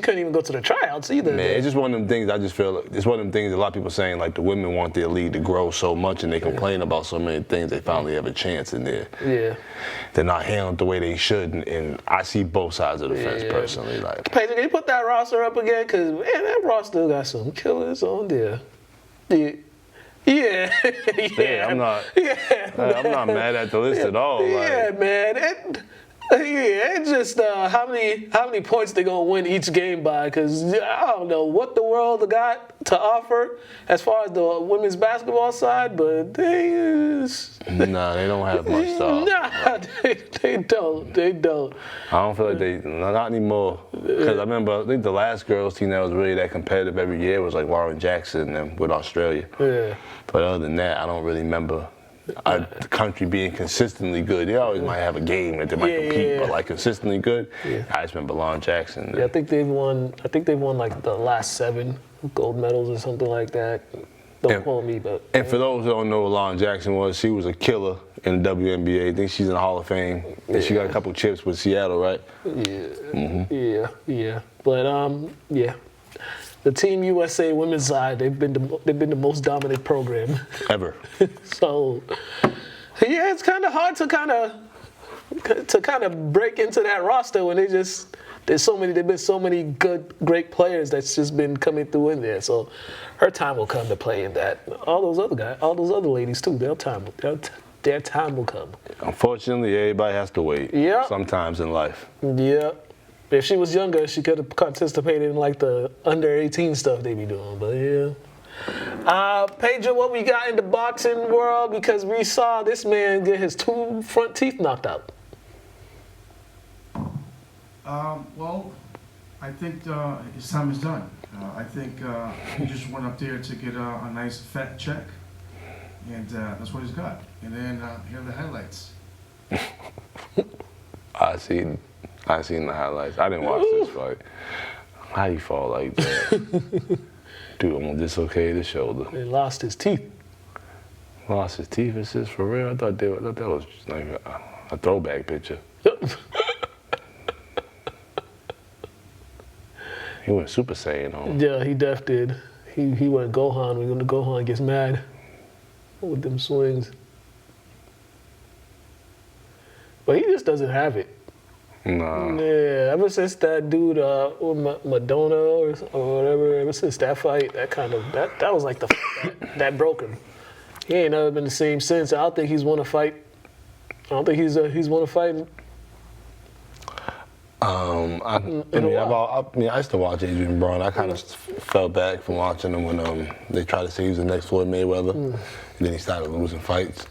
couldn't even go to the tryouts either. Man, it's just one of them things. I just feel like it's one of them things. A lot of people saying like the women want their league to grow so much, and they complain about so many things. They finally have a chance in there. Yeah, they're not handled the way they should, and I see both sides of the fence personally. Like, Pedro, can you put that roster up again? Because man, that roster got some killers on there. Yeah, I'm not. I'm not mad at the list at all. Yeah, like. Man. It's just how many points they gonna win each game by? Because I don't know what the world got to offer as far as the women's basketball side, but they don't have much stuff. Nah, they don't. I don't feel like not anymore. Because I remember, I think the last girls team that was really that competitive every year was like Warren Jackson and with Australia. Yeah. But other than that, I don't really remember the country being consistently good. They always might have a game that they might compete, but like consistently good. Yeah. I just remember Lon Jackson. Yeah, I think they've won like the last 7 gold medals or something like that. Don't quote me, but. And for those who don't know what Lon Jackson was, she was a killer in the WNBA. I think she's in the Hall of Fame. And she got a couple chips with Seattle, right? Yeah. Yeah. But the Team USA women's side, they've been the most dominant program ever. So it's kind of hard to kind of break into that roster when there've been so many great players that's just been coming through in there. So her time will come to play in that. All those other ladies too. Their time will come. Unfortunately, everybody has to wait. Yeah. Sometimes in life. Yeah. If she was younger, she could have participated in like the under 18 stuff they be doing. But yeah. Pedro, what we got in the boxing world? Because we saw this man get his 2 front teeth knocked out. Well, I think his time is done. I think he just went up there to get a nice fat check, and that's what he's got. And then here are the highlights. I seen the highlights. I didn't watch this fight. How he fall like that? Dude, almost dislocated his shoulder. He lost his teeth. Lost his teeth? Is this for real? I thought that was just like a throwback picture. He went Super Saiyan on him. Yeah, he def did. he went Gohan. When the Gohan gets mad with them swings. But he just doesn't have it. Nah. Yeah, ever since that dude, Madonna or whatever, ever since that fight, that was like that broke him. He ain't never been the same since. I don't think he's won a fight. I don't think he's won a fight. I used to watch Adrian Brown. I kind of fell back from watching him when they tried to say he was the next Floyd Mayweather, and then he started losing fights.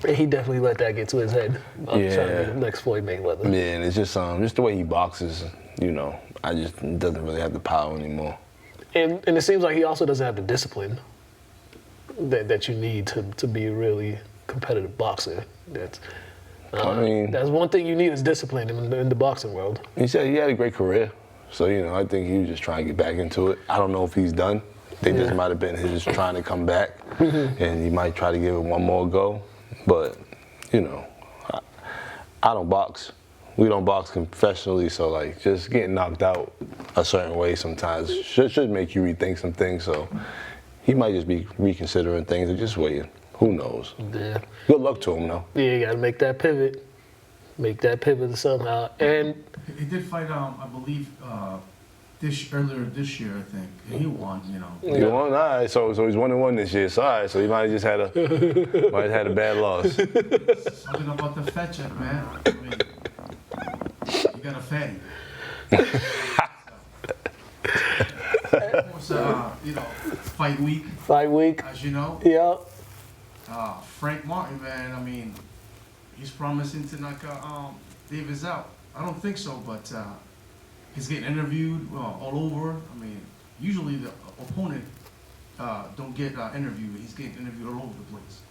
And he definitely let that get to his head. Trying to be the next Floyd Mayweather. Yeah, and it's just the way he boxes. He doesn't really have the power anymore. And it seems like he also doesn't have the discipline that you need to be a really competitive boxer. That's one thing you need is discipline in the boxing world. He said he had a great career, so I think he was just trying to get back into it. I don't know if he's done. I think this might have been his just trying to come back, and he might try to give it one more go. But I don't box. We don't box professionally, so just getting knocked out a certain way sometimes should make you rethink some things. So he might just be reconsidering things and just waiting. Who knows? Yeah. Good luck to him, though. Yeah, you got to make that pivot. Make that pivot somehow. And he did fight, I believe, earlier this year, I think. And he won, He won? All right. So he's 1-1 this year. So, all right. So he might have just had a bad loss. Something about the fat check, man. I mean, you got a fatty. Of course, fight week. Fight week. As you know. Yeah. Frank Martin, man, I mean, he's promising to knock Davis out. I don't think so, but he's getting interviewed all over. I mean, usually the opponent don't get interviewed. He's getting interviewed all over the place.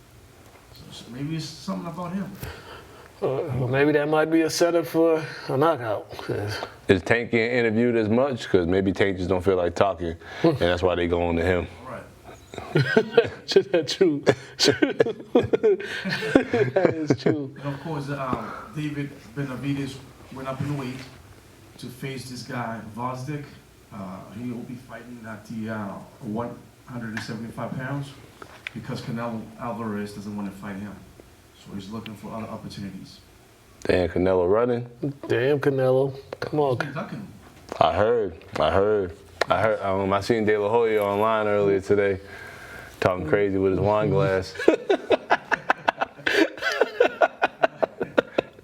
So maybe it's something about him. Well, maybe that might be a setup for a knockout. Is Tank getting interviewed as much? Because maybe Tank just don't feel like talking, and that's why they go on to him. That's true. That is true. And of course, David Benavidez went up in weight to face this guy, Vosdick. He will be fighting at the 175 pounds because Canelo Alvarez doesn't want to fight him. So he's looking for other opportunities. Damn, Canelo running. Damn, Canelo. Come on. I heard. I seen De La Hoya online earlier today, talking crazy with his wine glass.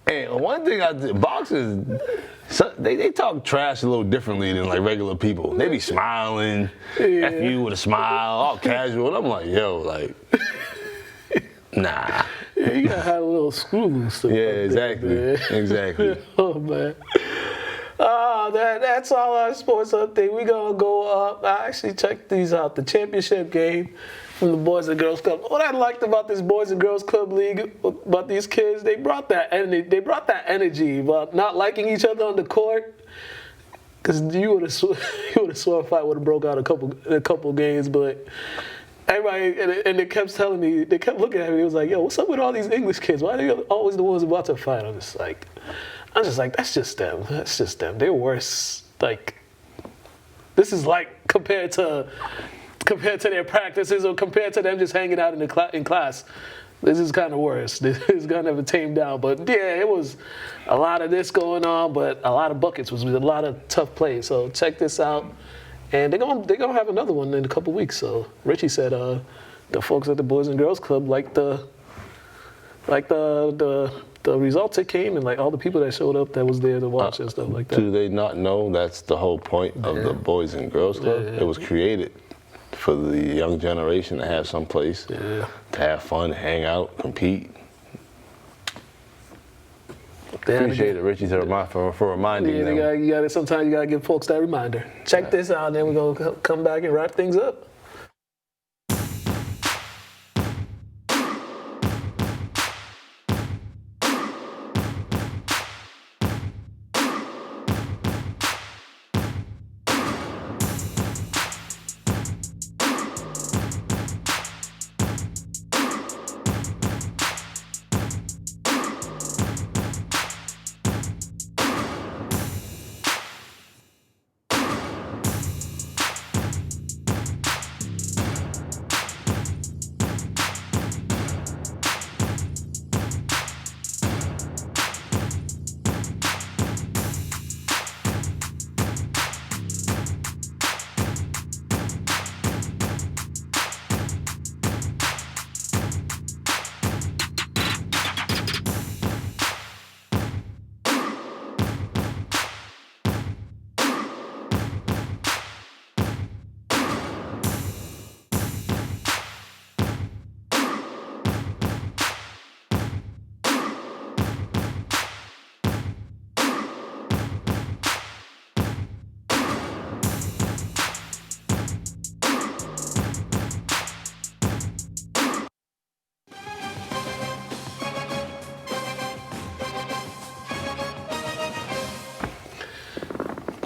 And one thing boxers, they talk trash a little differently than regular people. They be smiling, F you with a smile, all casual. And I'm like, nah. Yeah, you gotta have a little screw loose. Yeah, exactly. Oh man. That's all our sports update. We're gonna go up. I actually checked these out. The championship game from the Boys and Girls Club. What I liked about this Boys and Girls Club league, about these kids, they brought that energy about not liking each other on the court. Because you would have sworn a fight would have broke out a couple games, but. Everybody, and they kept looking at me. It was like, yo, what's up with all these English kids? Why are they always the ones about to fight? I'm just like, that's just them. They're worse. This is compared to their practices or compared to them just hanging out in class. This is kind of worse. This is gonna have tamed down. But yeah, it was a lot of this going on, but a lot of buckets was a lot of tough plays. So check this out. And they're gonna have another one in a couple weeks. So Richie said the folks at the Boys and Girls Club liked the results that came and all the people that showed up that was there to watch and stuff like that. Do they not know that's the whole point of the Boys and Girls Club? Yeah. It was created for the young generation to have some place to have fun, hang out, compete. Appreciate it, Richie, for reminding them. Sometimes you gotta give folks that reminder. Check this out, and then we're gonna come back and wrap things up.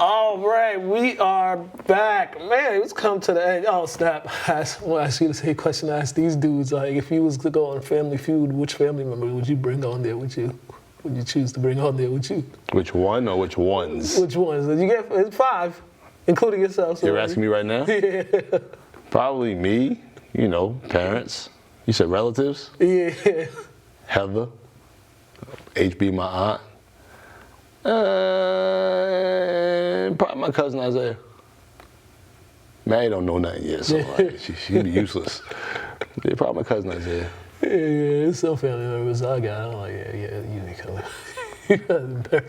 All right, we are back. Man, let's come to the end. Oh, snap. I want to ask you the same question I asked these dudes. Like, if you was to go on Family Feud, which family member would you bring on there with you? Would you choose to bring on there with you? Which one or which ones? Which ones? You get 5, including yourself. So You're asking me right now? Yeah. Probably me, parents. You said relatives? Yeah. Heather. HB, my aunt. Probably my cousin Isaiah. Mary don't know nothing yet, so she'd be useless. Yeah, probably my cousin Isaiah. Yeah, some family members I got. I'm like, you need to come.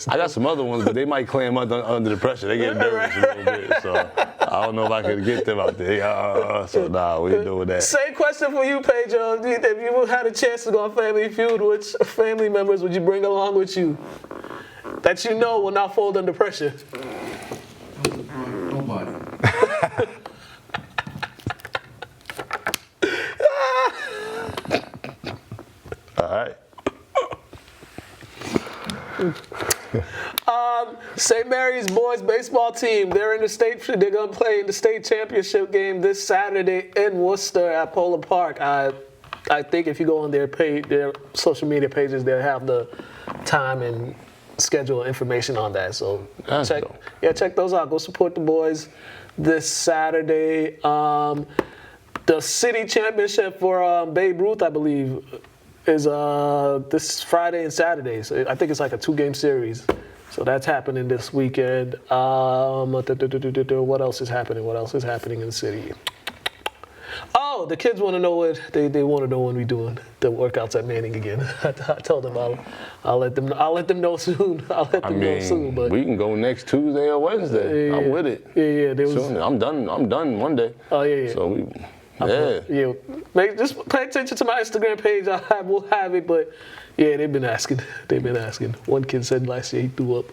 I got some other ones, but they might clam under the pressure. They get nervous a little bit, so I don't know if I could get them out there. So we ain't doing that. Same question for you, Pedro. If you had a chance to go on Family Feud, which family members would you bring along with you that you know will not fold under pressure? Nobody. All right. St. Mary's boys baseball team. They're in the state. They're gonna play in the state championship game this Saturday in Worcester at Polar Park. I think if you go on their social media pages, they'll have the time and schedule information on that. So check those out. Go support the boys this Saturday. The city championship for Babe Ruth, I believe, is this Friday and Saturday. So I think it's like a 2-game series. So that's happening this weekend. What else is happening? What else is happening in the city? Oh, the kids want to know what they want to know when we're doing the workouts at Manning again. I told them I'll let them know soon. Know soon. But we can go next Tuesday or Wednesday. I'm with it. Yeah. Soon. I'm done Monday. Oh yeah. So just pay attention to my Instagram page. We'll have it, but yeah, they've been asking. One kid said last year he threw up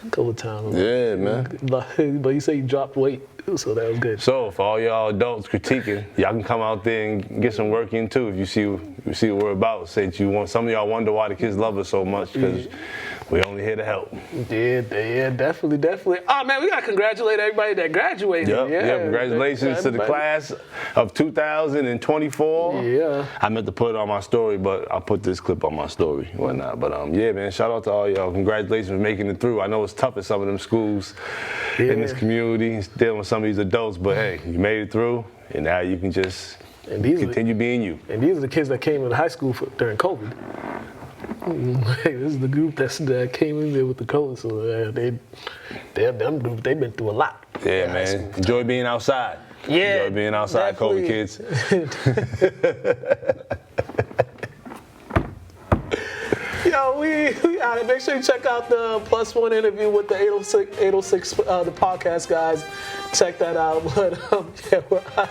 a couple of times. Yeah, man. But he said he dropped weight, so that was good. So for all y'all adults critiquing, y'all can come out there and get some work in too. If you see what we're about, say that you want. Some of y'all wonder why the kids love us so much because we're only here to help. Yeah, definitely. Oh man, we gotta congratulate everybody that graduated. Yeah, congratulations to the class of 2024. Yeah. I meant to put it on my story, but I'll put this clip on my story and whatnot. But yeah, man, shout out to all y'all. Congratulations for making it through. I know it's tough at some of them schools in this community, dealing with some of these adults, but hey, you made it through, and now you can just continue being you. And these are the kids that came into high school during COVID. This is the group that came in there with the COVID, so them group, they've been through a lot. Yeah, man. Enjoy being outside. Yeah, enjoy being outside, definitely. COVID kids. Yo, we out it. Make sure you check out the +1 interview with the 806 the podcast guys. Check that out. But we're out.